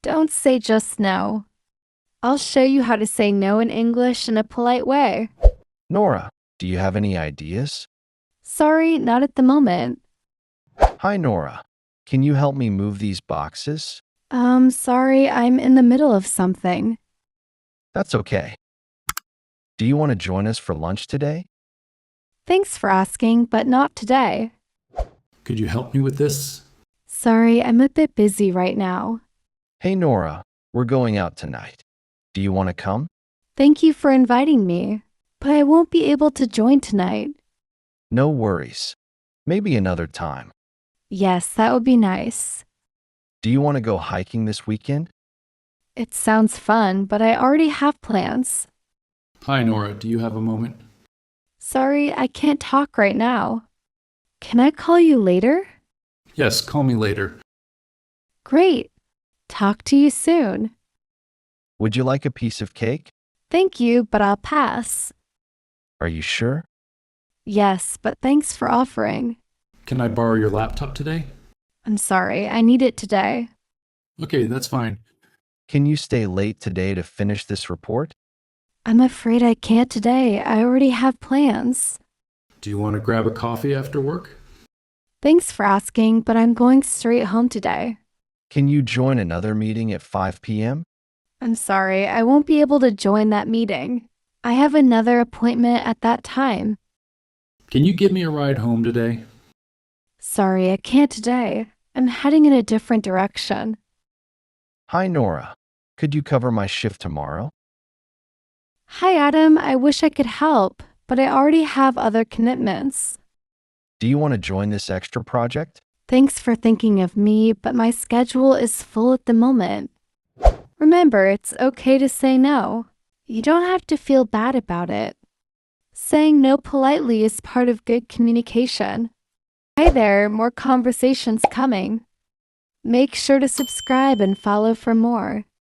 Don't say just no. I'll show you how to say no in English in a polite way. Nora, do you have any ideas? Sorry, not at the moment. Hi, Nora. Can you help me move these boxes? Sorry, I'm in the middle of something. That's okay. Do you want to join us for lunch today? Thanks for asking, but not today. Could you help me with this? Sorry, I'm a bit busy right now. Hey, Nora, we're going out tonight. Do you want to come? Thank you for inviting me, but I won't be able to join tonight. No worries. Maybe another time. Yes, that would be nice. Do you want to go hiking this weekend? It sounds fun, but I already have plans. Hi, Nora. Do you have a moment? Sorry, I can't talk right now. Can I call you later? Yes, call me later. Great. Talk to you soon. Would you like a piece of cake? Thank you, but I'll pass. Are you sure? Yes, but thanks for offering. Can I borrow your laptop today? I'm sorry, I need it today. Okay, that's fine. Can you stay late today to finish this report? I'm afraid I can't today. I already have plans. Do you want to grab a coffee after work? Thanks for asking, but I'm going straight home today. Can you join another meeting at 5 p.m.? I'm sorry, I won't be able to join that meeting. I have another appointment at that time. Can you give me a ride home today? Sorry, I can't today. I'm heading in a different direction. Hi, Nora. Could you cover my shift tomorrow? Hi, Adam. I wish I could help, but I already have other commitments. Do you want to join this extra project? Thanks for thinking of me, but my schedule is full at the moment. Remember, it's okay to say no. You don't have to feel bad about it. Saying no politely is part of good communication. Hi there, more conversations coming. Make sure to subscribe and follow for more.